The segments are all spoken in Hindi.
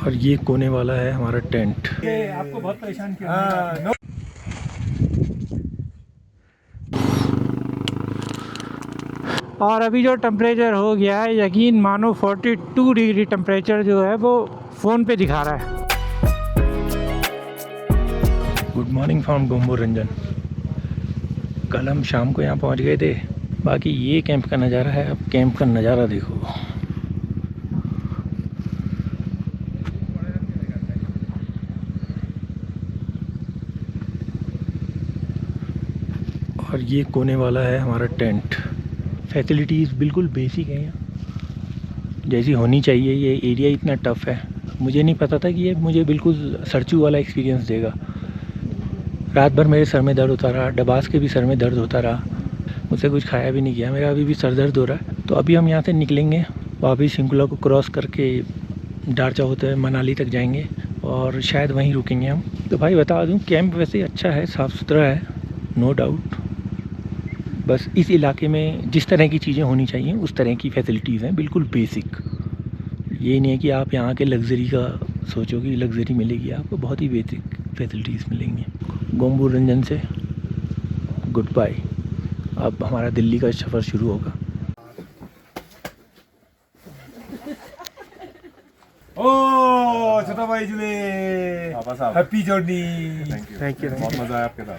और ये कोने वाला है हमारा टेंट। आपको बहुत परेशान किया। और अभी जो टेम्परेचर हो गया है, यकीन मानो 42 डिग्री टेम्परेचर जो है वो फ़ोन पे दिखा रहा है। Good morning from Gombu Ranjan. कल हम शाम को यहाँ पहुँच गए थे। बाकी ये कैंप का नज़ारा है। अब कैंप का नज़ारा देखो। और ये कोने वाला है हमारा टेंट। फैसिलिटीज़ बिल्कुल बेसिक है यहाँ, जैसी होनी चाहिए। ये एरिया इतना टफ़ है, मुझे नहीं पता था कि ये मुझे बिल्कुल सरचू वाला एक्सपीरियंस देगा। रात भर मेरे सर में दर्द होता रहा, डबास के भी सर में दर्द होता रहा, मुझसे कुछ खाया भी नहीं गया। मेरा अभी भी सर दर्द हो रहा है। तो अभी हम यहाँ से निकलेंगे, वापिस शिंकुला को क्रॉस करके दारचा होते हुए मनाली तक जाएंगे और शायद वहीं रुकेंगे हम। तो भाई बता दूँ, कैंप वैसे अच्छा है, साफ़ सुथरा है, नो डाउट। बस इस इलाके में जिस तरह की चीज़ें होनी चाहिए उस तरह की फैसिलिटीज़ हैं, बिल्कुल बेसिक। ये नहीं है कि आप यहाँ के लग्ज़री का सोचो कि लग्ज़री मिलेगी आपको, बहुत ही बेसिक फैसिलिटीज़ मिलेंगी। गोम्बू रंजन से गुड बाय। अब हमारा दिल्ली का सफ़र शुरू होगा। ओ छोटा भाई जुले, हैप्पी जर्नी। Thank you. बहुत मजा आया आपके साथ।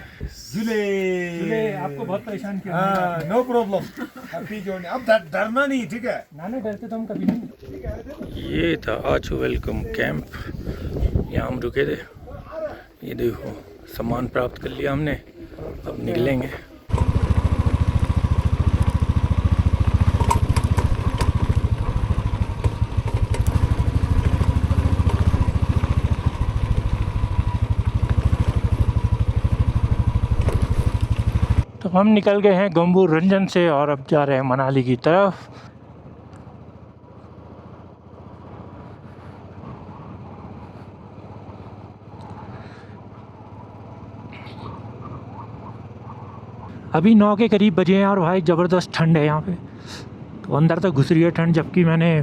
जुले आपको बहुत परेशान किया। No problem, happy journey. अब डरना नहीं, ठीक है? ना डरते तो हम कभी नहीं। ये था आज वेलकम कैंप, यहाँ हम रुके थे। ये देखो, सामान प्राप्त कर लिया हमने, अब निकलेंगे। तो हम निकल गए हैं गोम्बू रंजन से और अब जा रहे हैं मनाली की तरफ। अभी 9 के करीब बजे हैं और भाई ज़बरदस्त ठंड है यहाँ पे। तो अंदर तक घुस रही है ठंड, जबकि मैंने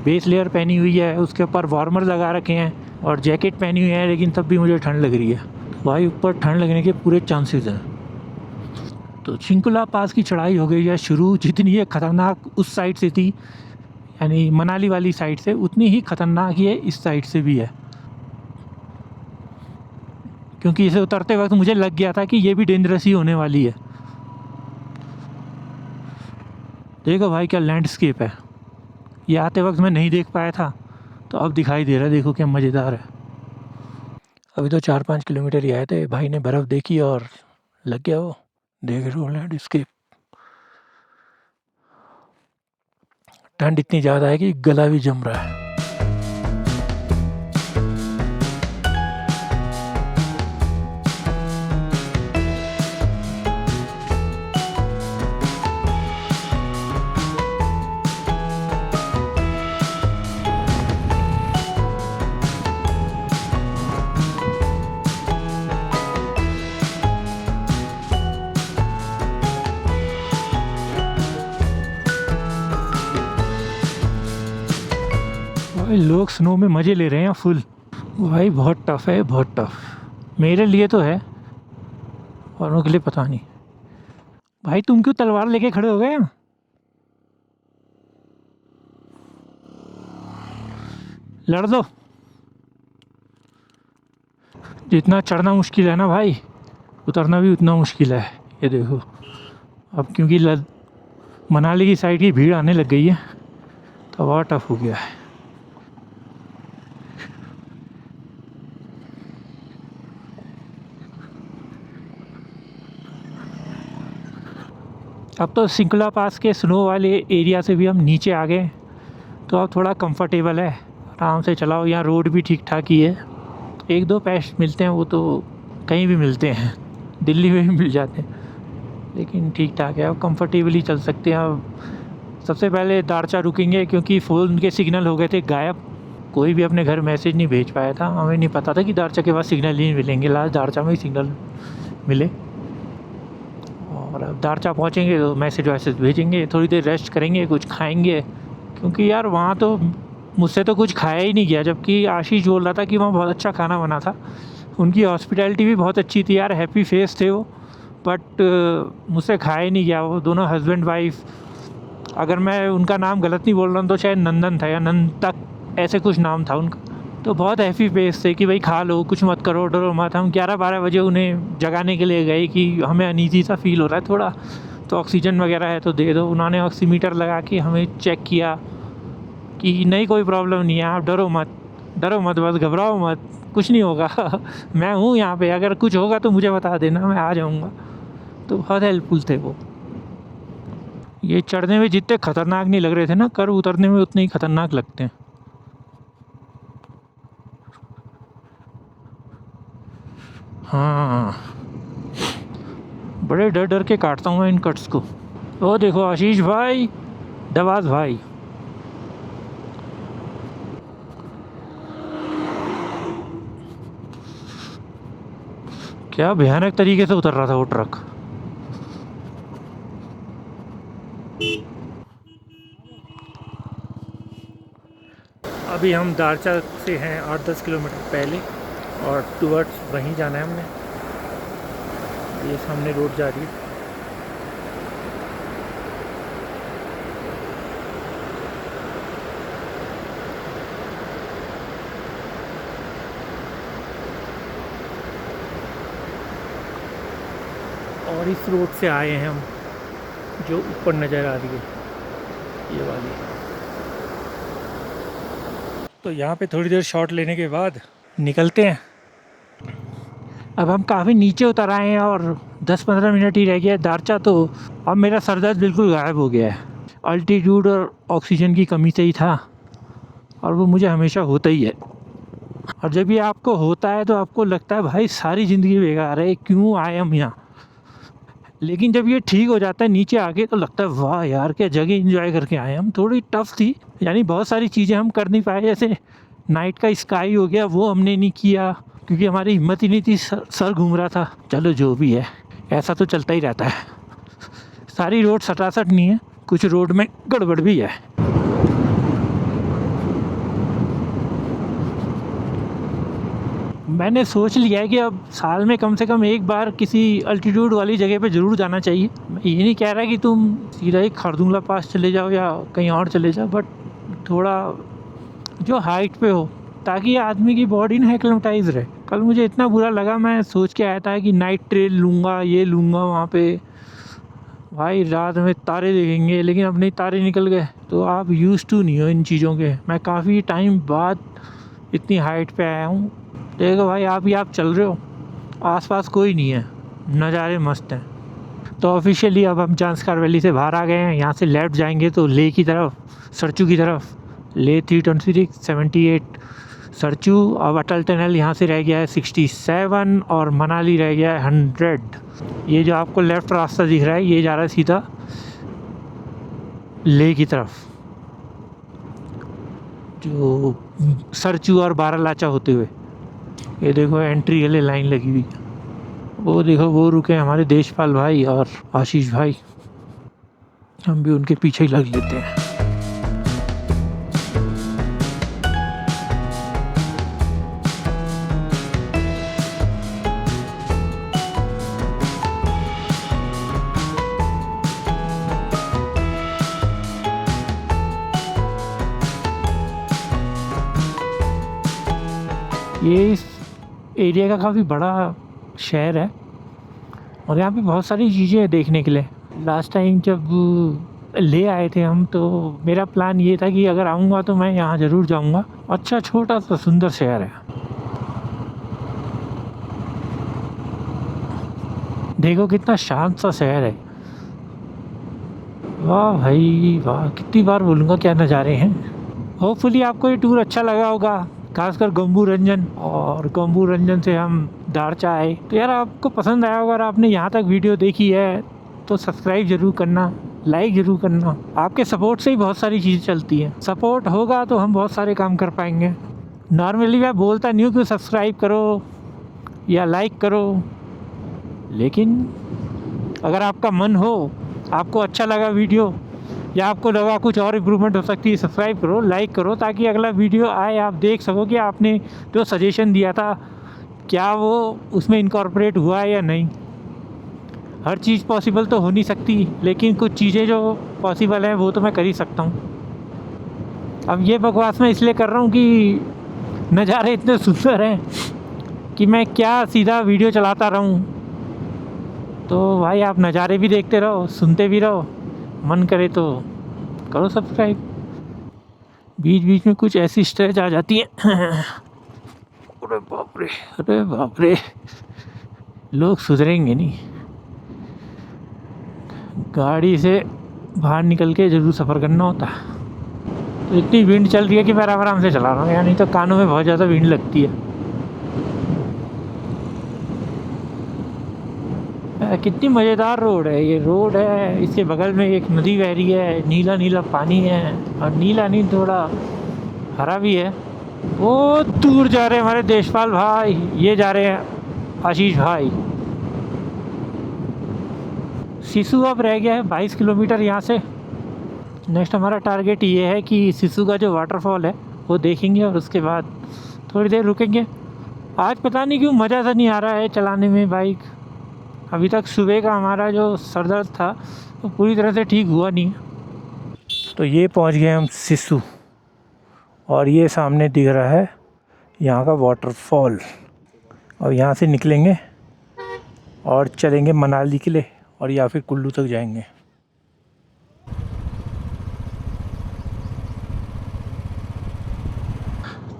बेस लेयर पहनी हुई है, उसके ऊपर वार्मर लगा रखे हैं और जैकेट पहनी हुई है, लेकिन तब भी मुझे ठंड लग रही है। भाई ऊपर ठंड लगने के पूरे चांसेस हैं। तो शिंकुला पास की चढ़ाई हो गई है शुरू। जितनी ये ख़तरनाक उस साइड से थी, यानी मनाली वाली साइड से, उतनी ही ख़तरनाक ये इस साइड से भी है। क्योंकि इसे उतरते वक्त मुझे लग गया था कि ये भी डेंजरस ही होने वाली है। देखो भाई क्या लैंडस्केप है। ये आते वक्त मैं नहीं देख पाया था, तो अब दिखाई दे रहा है। देखो क्या मज़ेदार है। अभी तो 4-5 किलोमीटर ही आए थे, भाई ने बर्फ़ देखी और लग गया वो। देख रहे हो लैंडस्केप। ठंड इतनी ज़्यादा है कि गला भी जम रहा है। भाई लोग स्नो में मज़े ले रहे हैं फुल। भाई बहुत टफ़ है, बहुत टफ़। मेरे लिए तो है, औरों के लिए पता नहीं। भाई तुम क्यों तलवार लेके खड़े हो गए? लड़ दो। जितना चढ़ना मुश्किल है ना भाई, उतरना भी उतना मुश्किल है। ये देखो, अब क्योंकि मनाली की साइड की भीड़ आने लग गई है, तो और टफ़ हो गया है। अब तो शिंकुला पास के स्नो वाले एरिया से भी हम नीचे आ गए, तो अब थोड़ा कंफर्टेबल है, आराम से चलाओ। यहाँ रोड भी ठीक ठाक ही है। 1-2 पैच मिलते हैं, वो तो कहीं भी मिलते हैं, दिल्ली में भी मिल जाते हैं, लेकिन ठीक ठाक है। अब कंफर्टेबली चल सकते हैं। अब सबसे पहले दारचा रुकेंगे, क्योंकि फ़ोन के सिग्नल हो गए थे गायब। कोई भी अपने घर मैसेज नहीं भेज पाया था। हमें नहीं पता था कि दारचा के बाद सिग्नल ही मिलेंगे। लास्ट दारचा में ही सिग्नल मिले। और अब दारचा पहुँचेंगे तो मैसेज वैसेज भेजेंगे, थोड़ी देर रेस्ट करेंगे, कुछ खाएंगे, क्योंकि यार वहाँ तो मुझसे तो कुछ खाया ही नहीं गया, जबकि आशीष बोल रहा था कि वहाँ बहुत अच्छा खाना बना था। उनकी हॉस्पिटैलिटी भी बहुत अच्छी थी यार, हैप्पी फेस थे वो। बट मुझसे खाया ही नहीं गया। वो दोनों हस्बैंड वाइफ, अगर मैं उनका नाम गलत नहीं बोल रहा हूँ तो शायद नंदन था या नंदक, ऐसे कुछ नाम था उनका। तो बहुत हैप्पी फेस थे कि भाई खा लो, कुछ मत करो, डरो मत। हम 11-12 बजे उन्हें जगाने के लिए गए कि हमें अनईज़ी सा फील हो रहा है थोड़ा, तो ऑक्सीजन वगैरह है तो दे दो। उन्होंने ऑक्सीमीटर लगा के हमें चेक किया कि नहीं कोई प्रॉब्लम नहीं है, आप डरो मत, बस घबराओ मत, कुछ नहीं होगा मैं हूँ यहाँ पे, अगर कुछ होगा तो मुझे बता देना, मैं आ जाऊँगा। तो बहुत हेल्पफुल थे वो। ये चढ़ने में जितने खतरनाक नहीं लग रहे थे ना, कर्व उतरने में उतने ही खतरनाक लगते हैं। हाँ, बड़े डर डर के काटता हूँ मैं इन कट्स को। ओ देखो आशीष भाई, दवाज भाई, क्या भयानक तरीके से उतर रहा था वो ट्रक। अभी हम दारचा से हैं 8-10 किलोमीटर पहले, और टूवर्ड्स वहीं जाना है हमने। ये सामने रोड जा रही है। और इस रोड से आए हैं हम, जो ऊपर नज़र आ रही है ये वाली। तो यहाँ पे थोड़ी देर शॉट लेने के बाद निकलते हैं। अब हम काफ़ी नीचे उतर आए हैं और 10-15 मिनट ही रह गया है दारचा, तो अब मेरा सर दर्द बिल्कुल गायब हो गया है। अल्टीट्यूड और ऑक्सीजन की कमी से ही था, और वो मुझे हमेशा होता ही है। और जब ये आपको होता है तो आपको लगता है भाई सारी ज़िंदगी बेकार है, क्यों आए हम यहाँ। लेकिन जब ये ठीक हो जाता है नीचे आके, तो लगता है वाह यार क्या जगह एंजॉय करके आए हम। थोड़ी टफ थी, यानी बहुत सारी चीज़ें हम कर नहीं पाए, जैसे नाइट का स्काई हो गया वो हमने नहीं किया क्योंकि हमारी हिम्मत ही नहीं थी, सर घूम रहा था। चलो जो भी है, ऐसा तो चलता ही रहता है। सारी रोड सटासट नहीं है, कुछ रोड में गड़बड़ भी है। मैंने सोच लिया है कि अब साल में कम से कम एक बार किसी अल्टीट्यूड वाली जगह पे ज़रूर जाना चाहिए। मैं ये नहीं कह रहा कि तुम सीधा ही खरदुंगला पास चले जाओ या कहीं और चले जाओ, बट थोड़ा जो हाइट पे हो, ताकि आदमी की बॉडी ना एक्लेमेटाइज रहे। कल मुझे इतना बुरा लगा, मैं सोच के आया था कि नाइट ट्रेल लूँगा, ये लूँगा वहाँ पे, भाई रात में तारे देखेंगे, लेकिन अब नहीं, तारे निकल गए। तो आप यूज़ टू नहीं हो इन चीज़ों के। मैं काफ़ी टाइम बाद इतनी हाइट पे आया हूँ। देखो भाई, आप चल रहे हो, आसपास कोई नहीं है, नज़ारे मस्त हैं। तो ऑफिशियली अब हम जांस्कर वैली से बाहर आ गए हैं। यहाँ से लेफ़्ट जाएंगे तो ले की तरफ, सरचू की तरफ। ले 326, 78 सरचू। अब अटल टनल यहाँ से रह गया है 67, और मनाली रह गया है 100। ये जो आपको लेफ़्ट रास्ता दिख रहा है, ये जा रहा है सीधा ले की तरफ, जो सरचू और बारालाचा होते हुए। ये देखो एंट्री के लिए लाइन लगी हुई। वो देखो वो रुके हमारे देशपाल भाई और आशीष भाई, हम भी उनके पीछे ही लग लेते हैं। ये इस एरिया का काफ़ी बड़ा शहर है, और यहाँ पे बहुत सारी चीज़ें हैं देखने के लिए। लास्ट टाइम जब ले आए थे हम, तो मेरा प्लान ये था कि अगर आऊँगा तो मैं यहाँ ज़रूर जाऊँगा। अच्छा छोटा सा सुंदर शहर है। देखो कितना शांत सा शहर है। वाह भाई वाह, कितनी बार बोलूँगा क्या नज़ारे हैं। होपफुली आपको ये टूर अच्छा लगा होगा, खासकर गंबू रंजन। और गंबू रंजन से हम दारचा आए। तो यार आपको पसंद आया होगा, अगर आपने यहाँ तक वीडियो देखी है तो सब्सक्राइब ज़रूर करना, लाइक ज़रूर करना। आपके सपोर्ट से ही बहुत सारी चीज़ें चलती हैं। सपोर्ट होगा तो हम बहुत सारे काम कर पाएंगे। नॉर्मली मैं बोलता नहीं हूँ कि सब्सक्राइब करो या लाइक करो, लेकिन अगर आपका मन हो, आपको अच्छा लगा वीडियो, या आपको लगा कुछ और इम्प्रूवमेंट हो सकती है, सब्सक्राइब करो, लाइक करो, ताकि अगला वीडियो आए आप देख सको कि आपने जो सजेशन दिया था क्या वो उसमें इनकॉर्पोरेट हुआ है या नहीं। हर चीज़ पॉसिबल तो हो नहीं सकती, लेकिन कुछ चीज़ें जो पॉसिबल हैं वो तो मैं कर ही सकता हूँ। अब ये बकवास मैं इसलिए कर रहा हूँ कि नज़ारे इतने सुंदर हैं कि मैं क्या सीधा वीडियो चलाता रहूँ। तो भाई आप नज़ारे भी देखते रहो, सुनते भी रहो, मन करे तो करो सब्सक्राइब। बीच बीच में कुछ ऐसी स्ट्रेच आ जाती है अरे बाप रे, अरे बाप रे, लोग सुधरेंगे नहीं। गाड़ी से बाहर निकल के ज़रूर सफ़र करना होता है। तो इतनी विंड चल रही है कि मैं आराम से चला रहा हूँ, यानी तो कानों में बहुत ज़्यादा विंड लगती है। कितनी मज़ेदार रोड है ये। रोड है, इसके बगल में एक नदी बह रही है, नीला नीला पानी है, और नीला नहीं थोड़ा हरा भी है। वो दूर जा रहे हैं हमारे देशपाल भाई, ये जा रहे हैं आशीष भाई। सिसु अब रह गया है 22 किलोमीटर यहाँ से। नेक्स्ट हमारा टारगेट ये है कि सिसु का जो वाटरफॉल है वो देखेंगे और उसके बाद थोड़ी देर रुकेंगे। आज पता नहीं क्यों मज़ा सा नहीं आ रहा है चलाने में बाइक। अभी तक सुबह का हमारा जो सर दर्द था वो पूरी तरह से ठीक हुआ नहीं। तो ये पहुंच गए हम सिसु, और ये सामने दिख रहा है यहाँ का वाटरफॉल। और यहाँ से निकलेंगे और चलेंगे मनाली के लिए, और या फिर कुल्लू तक जाएंगे।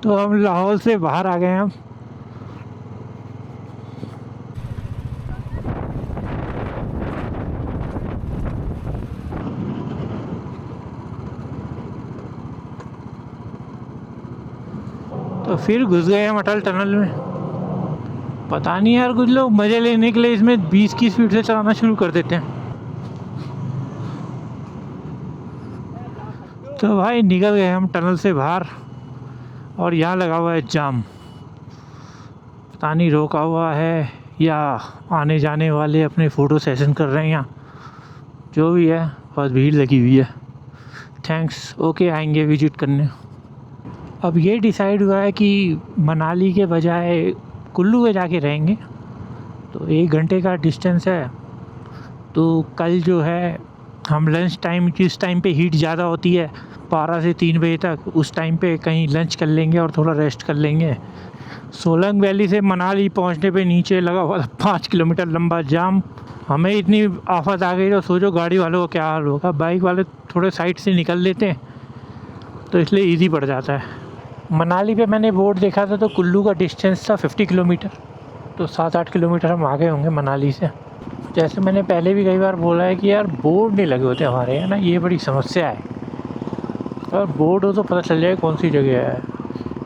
तो हम लाहौल से बाहर आ गए हैं। हम तो फिर घुस गए हम अटल टनल में। पता नहीं यार, कुछ लोग मज़े लेने के लिए इसमें 20 की स्पीड से चलाना शुरू कर देते हैं। तो भाई निकल गए हम टनल से बाहर, और यहाँ लगा हुआ है जाम। पता नहीं रोका हुआ है या आने जाने वाले अपने फ़ोटो सेशन कर रहे हैं यहाँ, जो भी है। बहुत भीड़ लगी हुई है। थैंक्स, ओके, आएंगे विजिट करने। अब ये डिसाइड हुआ है कि मनाली के बजाय कुल्लू में जाके रहेंगे। तो 1 घंटे का डिस्टेंस है। तो कल जो है हम लंच टाइम, जिस टाइम पे हीट ज़्यादा होती है 12 से 3 बजे तक, उस टाइम पे कहीं लंच कर लेंगे और थोड़ा रेस्ट कर लेंगे। सोलंग वैली से मनाली पहुंचने पे नीचे लगा हुआ 5 किलोमीटर लंबा जाम। हमें इतनी आफत आ गई तो सोचो गाड़ी वालों का क्या हाल होगा। बाइक वाले थोड़े साइड से निकल लेते हैं तो इसलिए ईजी पड़ जाता है। मनाली पे मैंने बोर्ड देखा था तो कुल्लू का डिस्टेंस था 50 किलोमीटर। तो 7-8 किलोमीटर हम आगे होंगे मनाली से। जैसे मैंने पहले भी कई बार बोला है कि यार बोर्ड नहीं लगे होते हमारे यहाँ ना, ये बड़ी समस्या है। और बोर्ड हो तो पता चल जाए कौन सी जगह है।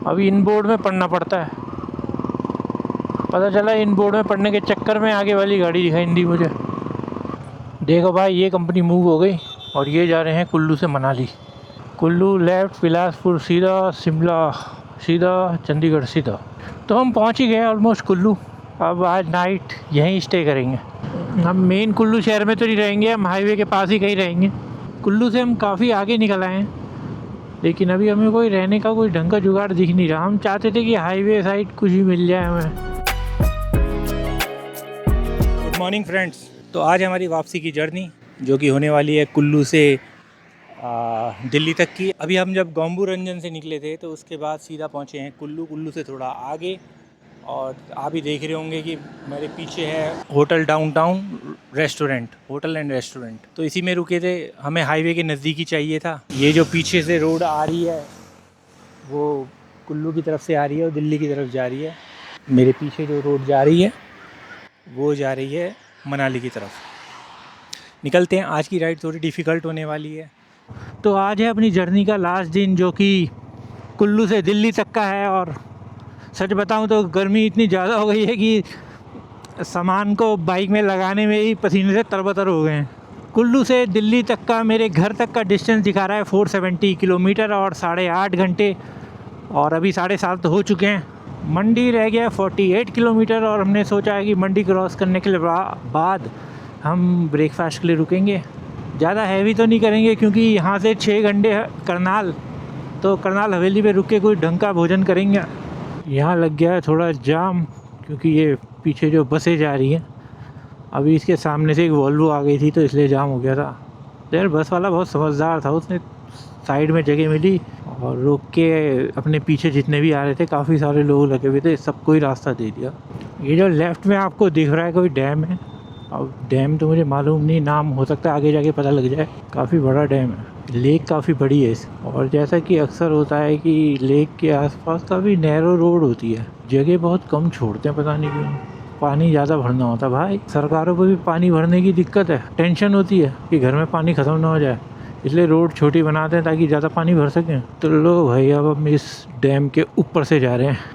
अभी इन बोर्ड में पढ़ना पड़ता है। पता चला इन बोर्ड में पढ़ने के चक्कर में आगे वाली गाड़ी दिखाई दी मुझे। देखो भाई, ये कंपनी मूव हो गई और ये जा रहे हैं कुल्लू से मनाली। कुल्लू लेफ़्ट, बिलासपुर सीधा, शिमला सीधा, चंडीगढ़ सीधा। तो हम पहुंच ही गए ऑलमोस्ट कुल्लू। अब आज नाइट यहीं स्टे करेंगे। हम मेन कुल्लू शहर में तो नहीं रहेंगे, हम हाईवे के पास ही कहीं रहेंगे। कुल्लू से हम काफ़ी आगे निकल आए हैं, लेकिन अभी हमें कोई रहने का कोई ढंग का जुगाड़ दिख नहीं रहा। हम चाहते थे कि हाईवे साइड कुछ भी मिल जाए हमें। Good morning friends. तो आज हमारी वापसी की जर्नी जो कि होने वाली है कुल्लू से दिल्ली तक की। अभी हम जब गोम्बू रंजन से निकले थे तो उसके बाद सीधा पहुँचे हैं कुल्लू। कुल्लू से थोड़ा आगे, और आप ही देख रहे होंगे कि मेरे पीछे है hotel downtown restaurant, hotel and restaurant. तो इसी में रुके थे। हमें हाईवे के नज़दीक ही चाहिए था। ये जो पीछे से रोड आ रही है वो कुल्लू की तरफ से आ रही है और दिल्ली की तरफ जा रही है। मेरे पीछे जो रोड जा रही है वो जा रही है मनाली की तरफ। निकलते हैं। आज की राइड थोड़ी डिफ़िकल्ट होने वाली है। तो आज है अपनी जर्नी का लास्ट दिन, जो कि कुल्लू से दिल्ली तक का है। और सच बताऊं तो गर्मी इतनी ज़्यादा हो गई है कि सामान को बाइक में लगाने में ही पसीने से तरबतर हो गए हैं। कुल्लू से दिल्ली तक का मेरे घर तक का डिस्टेंस दिखा रहा है 470 किलोमीटर और 8.5 घंटे, और अभी 7:30 तो हो चुके हैं। मंडी रह गया 48 किलोमीटर, और हमने सोचा है कि मंडी क्रॉस करने के लिए बाद हम ब्रेकफास्ट के लिए रुकेंगे। ज़्यादा हैवी तो नहीं करेंगे क्योंकि यहाँ से 6 घंटे करनाल, तो करनाल हवेली पे रुक के कोई ढंग का भोजन करेंगे। यहाँ लग गया है थोड़ा जाम क्योंकि ये पीछे जो बसें जा रही हैं, अभी इसके सामने से एक वॉल्वो आ गई थी तो इसलिए जाम हो गया था। तो यार बस वाला बहुत समझदार था, उसने साइड में जगह मिली और रोक के अपने पीछे जितने भी आ रहे थे, काफ़ी सारे लोग लगे हुए थे, सबको ही रास्ता दे दिया। ये जो लेफ़्ट में आपको दिख रहा है कोई डैम है, अब डैम तो मुझे मालूम नहीं, नाम हो सकता है आगे जाके पता लग जाए। काफ़ी बड़ा डैम है, लेक काफ़ी बड़ी है इस, और जैसा कि अक्सर होता है कि लेक के आसपास काफ़ी नैरो रोड होती है, जगह बहुत कम छोड़ते हैं, पता नहीं क्यों। पानी ज़्यादा भरना होता भाई, सरकारों को भी पानी भरने की दिक्कत है, टेंशन होती है कि घर में पानी ख़त्म ना हो जाए, इसलिए रोड छोटी बनाते हैं ताकि ज़्यादा पानी भर सकें। तो लो भाई अब हम इस डैम के ऊपर से जा रहे हैं।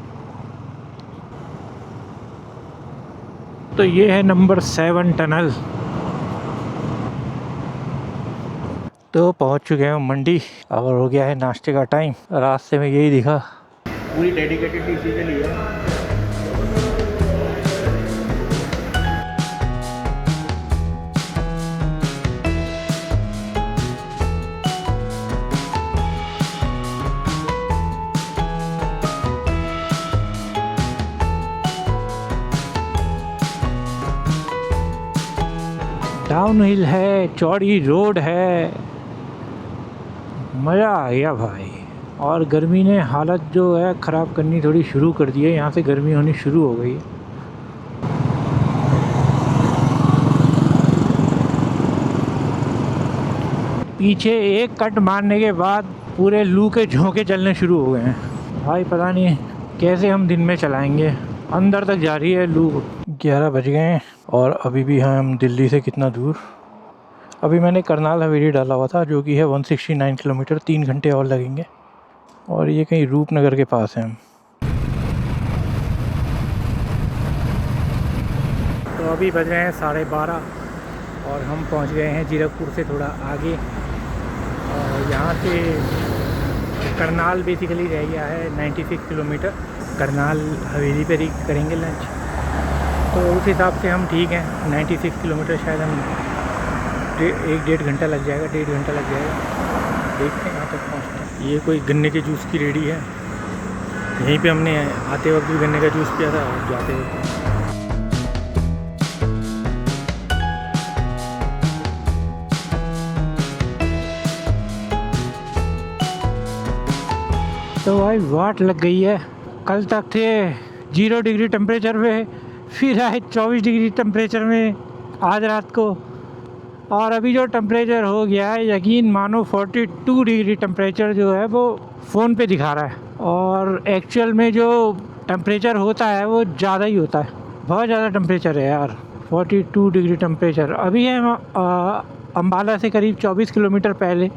तो ये है नंबर 7 टनल। तो पहुंच चुके हैं मंडी और हो गया है नाश्ते का टाइम। रास्ते में यही दिखा, पूरी डेडिकेटेड इसी के लिए है। डाउन हिल है, चौड़ी रोड है, मज़ा आ गया भाई। और गर्मी ने हालत जो है ख़राब करनी थोड़ी शुरू कर दी है, यहाँ से गर्मी होनी शुरू हो गई है। पीछे एक कट मारने के बाद पूरे लू के झोंके चलने शुरू हो गए हैं भाई, पता नहीं कैसे हम दिन में चलाएंगे, अंदर तक जा रही है लू। 11 बज गए हैं और अभी भी हैं हम दिल्ली से कितना दूर। अभी मैंने करनाल हवेली डाला हुआ था जो कि है 169 किलोमीटर, 3 घंटे और लगेंगे, और ये कहीं रूपनगर के पास है हम। तो अभी बज रहे हैं 12:30 और हम पहुंच गए हैं जीरकपुर से थोड़ा आगे, और यहाँ से करनाल बेसिकली रह गया है 96 किलोमीटर। करनाल हवेली पर ही करेंगे लंच, तो उस हिसाब से हम ठीक हैं। 96 किलोमीटर शायद हम 1-1.5 घंटा लग जाएगा, 1.5 घंटा लग जाएगा, देखते हैं कहाँ तक पहुँचते हैं। ये कोई गन्ने के जूस की रेडी है, यहीं पे हमने आते वक्त भी गन्ने का जूस पिया था और जाते वक्त। तो भाई वाट लग गई है। कल तक थे 0 डिग्री टेम्परेचर पे, फिर आए 24 डिग्री टेम्परेचर में आज रात को, और अभी जो टेम्परेचर हो गया है यकीन मानो 42 डिग्री टेम्परेचर जो है वो फ़ोन पे दिखा रहा है, और एक्चुअल में जो टेम्परेचर होता है वो ज़्यादा ही होता है, बहुत ज़्यादा टेम्परेचर है यार। 42 डिग्री टेम्परेचर। अभी है अम्बाला से करीब 24 किलोमीटर पहले,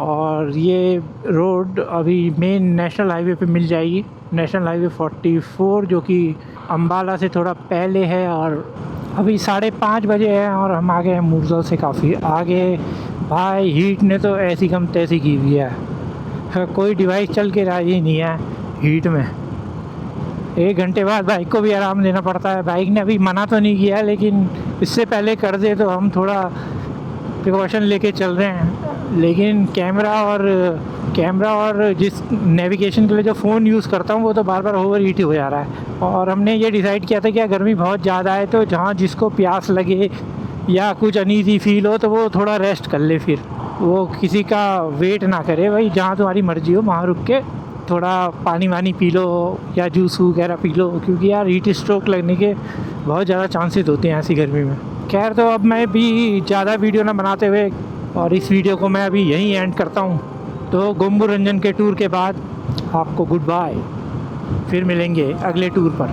और ये रोड अभी मेन नेशनल हाईवे पे मिल जाएगी, नेशनल हाईवे 44 जो कि अम्बाला से थोड़ा पहले है। और अभी 5:30 बजे है और हम आ गए हैं मूरजल से काफ़ी आगे। भाई हीट ने तो ऐसी कम तैसी की हुई है, कोई डिवाइस चल के राजी नहीं है हीट में। 1 घंटे बाद बाइक को भी आराम देना पड़ता है। बाइक ने अभी मना तो नहीं किया लेकिन इससे पहले कर दे तो हम थोड़ा प्रिकॉशन लेके चल रहे हैं। लेकिन कैमरा और जिस नेविगेशन के लिए जो फ़ोन यूज़ करता हूँ वो तो बार बार ओवर हीट हो जा रहा है। और हमने ये डिसाइड किया था कि गर्मी बहुत ज़्यादा है तो जहाँ जिसको प्यास लगे या कुछ अनईज़ी फील हो तो वो थोड़ा रेस्ट कर ले, फिर वो किसी का वेट ना करे भाई, जहाँ तुम्हारी मर्ज़ी हो वहाँ रुक के थोड़ा पानी वानी पी लो या जूस वगैरह पी लो, क्योंकि यार हीट स्ट्रोक लगने के बहुत ज़्यादा चांसेस होते हैं ऐसी गर्मी में। खैर तो अब मैं भी ज़्यादा वीडियो ना बनाते हुए और इस वीडियो को मैं अभी यहीं एंड करता हूँ। तो गोम्बू रंजन के टूर के बाद आपको गुड बाय, फिर मिलेंगे अगले टूर पर।